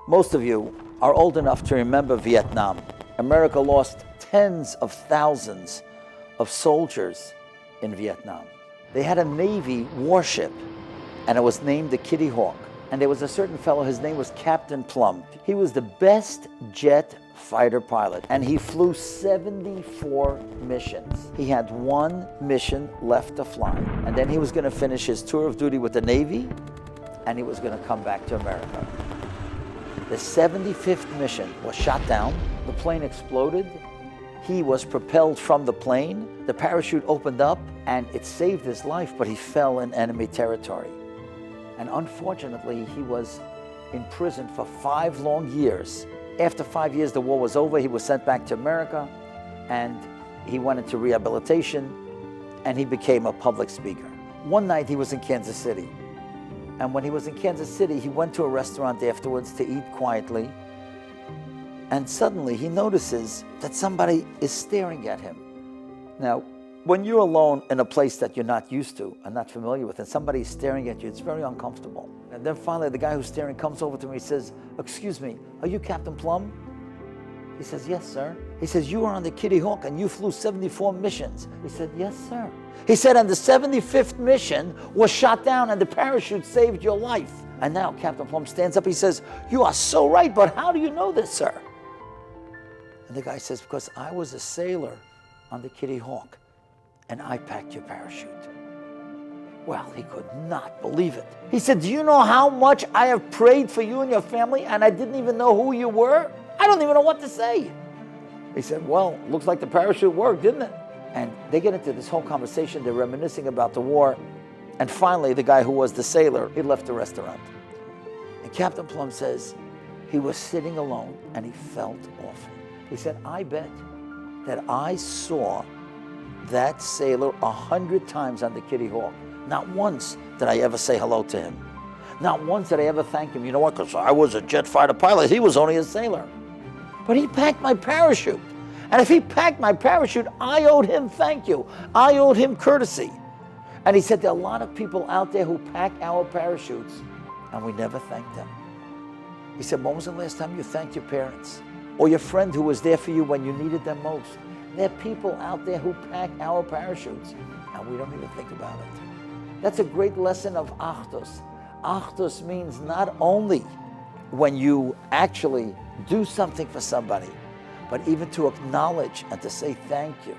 Most of you are old enough to remember Vietnam. America lost tens of thousands of soldiers in Vietnam. They had a Navy warship, and it was named the Kitty Hawk. And there was a certain fellow, his name was Captain Plum. He was the best jet fighter pilot, and he flew 74 missions. He had one mission left to fly, and then he was going to finish his tour of duty with the Navy, and he was going to come back to America. The 75th mission was shot down. The plane exploded. He was propelled from the plane. The parachute opened up, and it saved his life, but he fell in enemy territory. And unfortunately, he was imprisoned for 5 long years. After 5 years, the war was over. He was sent back to America, and he went into rehabilitation, and he became a public speaker. One night, he was in Kansas City. And when he was in Kansas City, he went to a restaurant afterwards to eat quietly. And suddenly, he notices that somebody is staring at him. Now, when you're alone in a place that you're not used to and not familiar with, and somebody's staring at you, it's very uncomfortable. And then finally, the guy who's staring comes over to me and says, "Excuse me, are you Captain Plum?" He says, "Yes, sir." He says, "You are on the Kitty Hawk and you flew 74 missions." He said, "Yes, sir." He said, "And the 75th mission was shot down and the parachute saved your life." And now Captain Plum stands up, he says, "You are so right, but how do you know this, sir?" And the guy says, "Because I was a sailor on the Kitty Hawk, and I packed your parachute." Well, he could not believe it. He said, "Do you know how much I have prayed for you and your family, and I didn't even know who you were? I don't even know what to say." He said, "Well, looks like the parachute worked, didn't it?" And they get into this whole conversation. They're reminiscing about the war. And finally, the guy who was the sailor, he left the restaurant. And Captain Plum says he was sitting alone and he felt awful. He said, "I bet that I saw that sailor 100 times on the Kitty Hawk. Not once did I ever say hello to him. Not once did I ever thank him. You know what? Because I was a jet fighter pilot. He was only a sailor. But he packed my parachute. And if he packed my parachute, I owed him thank you. I owed him courtesy." And he said there are a lot of people out there who pack our parachutes, and we never thank them. He said, "When was the last time you thanked your parents? Or your friend who was there for you when you needed them most?" There are people out there who pack our parachutes, and we don't even think about it. That's a great lesson of Achdus. Achdus means not only when you actually do something for somebody, but even to acknowledge and to say thank you.